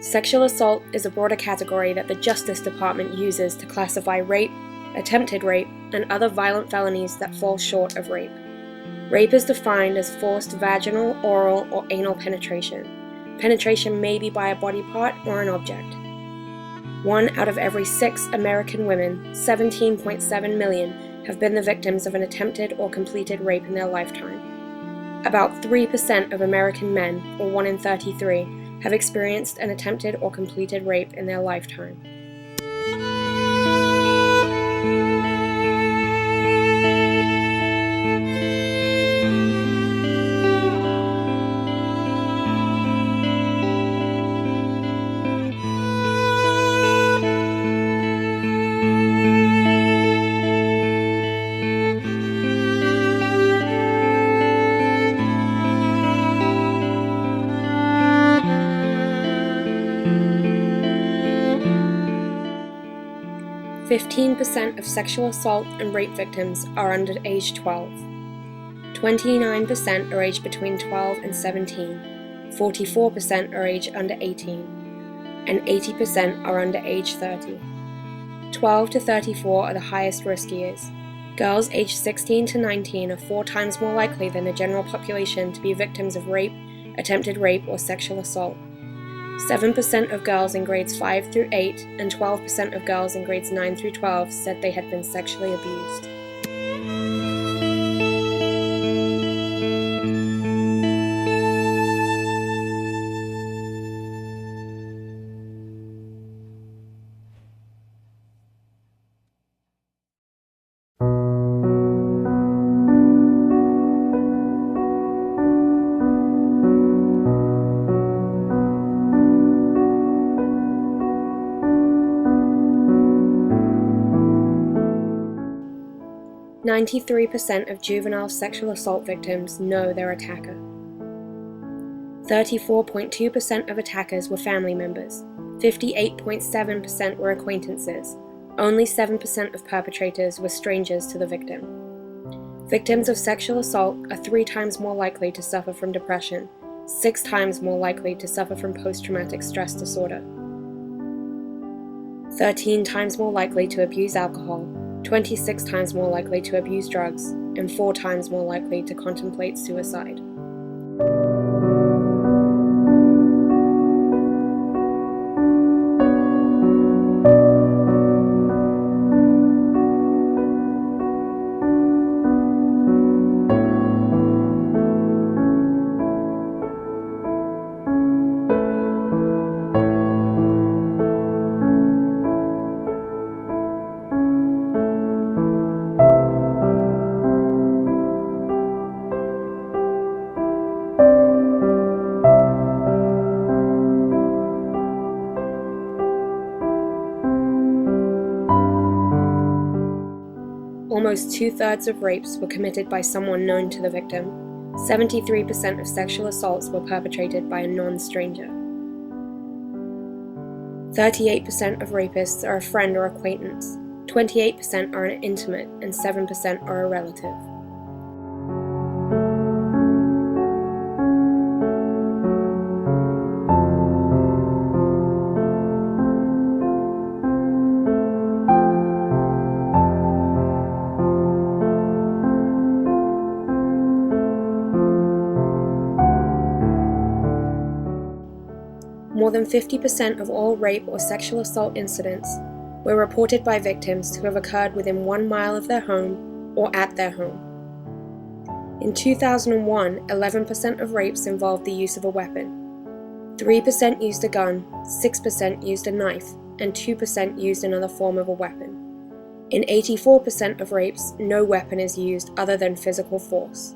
Sexual assault is a broader category that the Justice Department uses to classify rape, attempted rape, and other violent felonies that fall short of rape. Rape is defined as forced vaginal, oral, or anal penetration. Penetration may be by a body part or an object. 1 out of every 6 American women, 17.7 million, have been the victims of an attempted or completed rape in their lifetime. About 3% of American men, or 1 in 33, have experienced an attempted or completed rape in their lifetime. %15 of sexual assault and rape victims are under age 12. 29% are aged between 12 and 17, 44% are aged under 18, and 80% are under age 30. 12 to 34 are the highest risk years. Girls aged 16 to 19 are 4 times more likely than the general population to be victims of rape, attempted rape, or sexual assault. 7% of girls in grades 5 through 8 and 12% of girls in grades 9 through 12 said they had been sexually abused. %93 of juvenile sexual assault victims know their attacker. 34.2% of attackers were family members. 58.7% were acquaintances. Only 7% of perpetrators were strangers to the victim. Victims of sexual assault are 3 times more likely to suffer from depression, 6 times more likely to suffer from post-traumatic stress disorder, 13 times more likely to abuse alcohol, 26 times more likely to abuse drugs, and 4 times more likely to contemplate suicide. Almost 2/3 of rapes were committed by someone known to the victim. 73% of sexual assaults were perpetrated by a non-stranger. 38% of rapists are a friend or acquaintance. 28% are an intimate, and 7% are a relative. More than 50% of all rape or sexual assault incidents were reported by victims who have occurred within 1 mile of their home or at their home. In 2001, 11% of rapes involved the use of a weapon. 3% used a gun, 6% used a knife, and 2% used another form of a weapon. In 84% of rapes, no weapon is used other than physical force.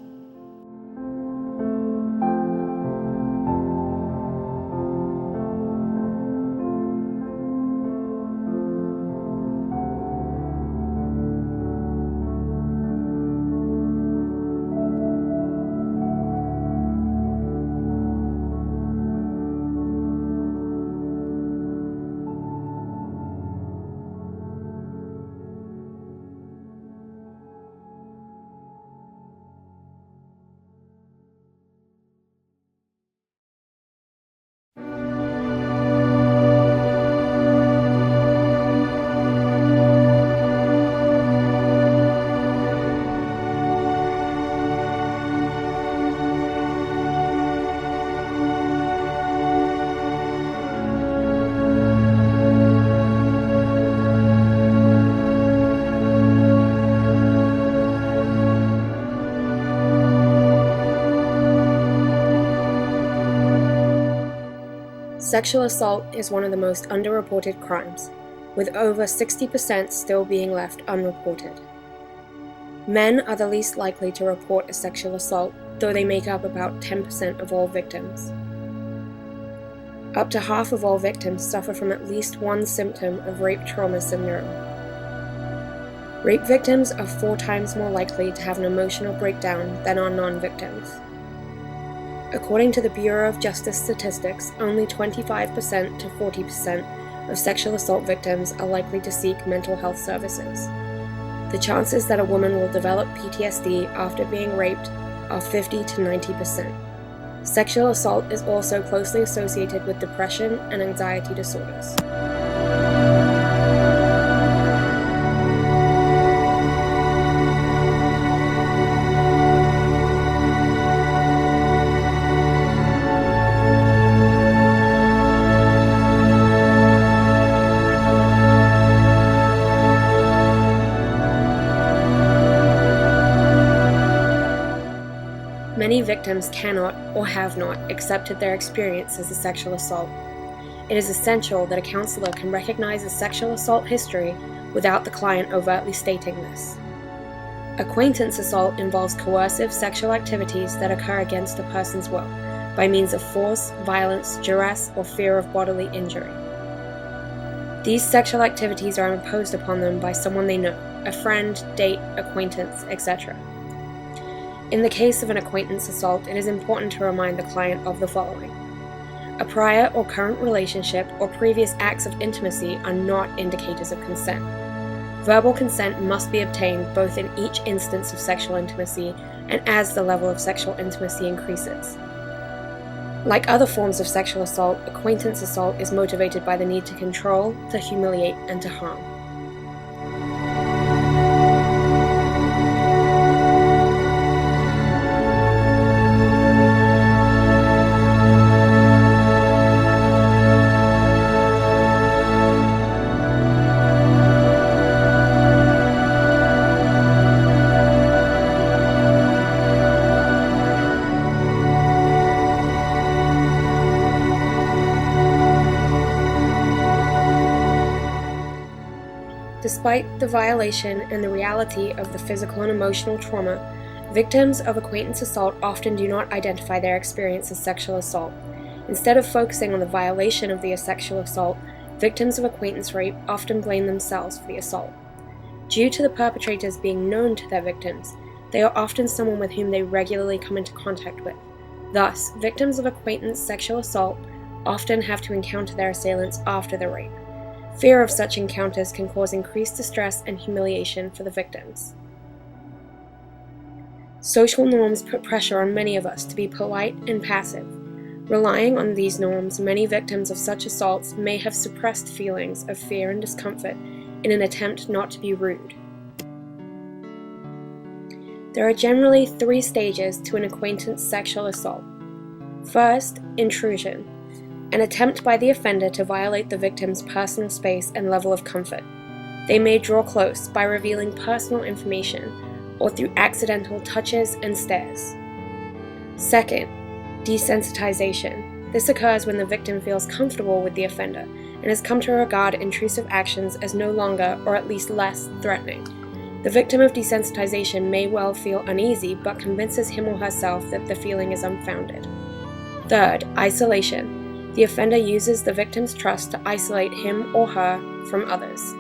Sexual assault is one of the most underreported crimes, with over 60% still being left unreported. Men are the least likely to report a sexual assault, though they make up about 10% of all victims. Up to half of all victims suffer from at least one symptom of rape trauma syndrome. Rape victims are 4 times more likely to have an emotional breakdown than are non-victims. According to the Bureau of Justice Statistics, only 25% to 40% of sexual assault victims are likely to seek mental health services. The chances that a woman will develop PTSD after being raped are 50 to 90%. Sexual assault is also closely associated with depression and anxiety disorders. Many victims cannot or have not accepted their experience as a sexual assault. It is essential that a counselor can recognize a sexual assault history without the client overtly stating this. Acquaintance assault involves coercive sexual activities that occur against a person's will, by means of force, violence, duress, or fear of bodily injury. These sexual activities are imposed upon them by someone they know, a friend, date, acquaintance, etc. In the case of an acquaintance assault, it is important to remind the client of the following. A prior or current relationship or previous acts of intimacy are not indicators of consent. Verbal consent must be obtained both in each instance of sexual intimacy and as the level of sexual intimacy increases. Like other forms of sexual assault, acquaintance assault is motivated by the need to control, to humiliate, and to harm. Despite the violation and the reality of the physical and emotional trauma, victims of acquaintance assault often do not identify their experience as sexual assault. Instead of focusing on the violation of the sexual assault, victims of acquaintance rape often blame themselves for the assault. Due to the perpetrators being known to their victims, they are often someone with whom they regularly come into contact with. Thus, victims of acquaintance sexual assault often have to encounter their assailants after the rape. Fear of such encounters can cause increased distress and humiliation for the victims. Social norms put pressure on many of us to be polite and passive. Relying on these norms, many victims of such assaults may have suppressed feelings of fear and discomfort in an attempt not to be rude. There are generally 3 stages to an acquaintance sexual assault. First, intrusion. An attempt by the offender to violate the victim's personal space and level of comfort. They may draw close by revealing personal information or through accidental touches and stares. Second, desensitization. This occurs when the victim feels comfortable with the offender and has come to regard intrusive actions as no longer, or at least less, threatening. The victim of desensitization may well feel uneasy, but convinces him or herself that the feeling is unfounded. Third, isolation. The offender uses the victim's trust to isolate him or her from others.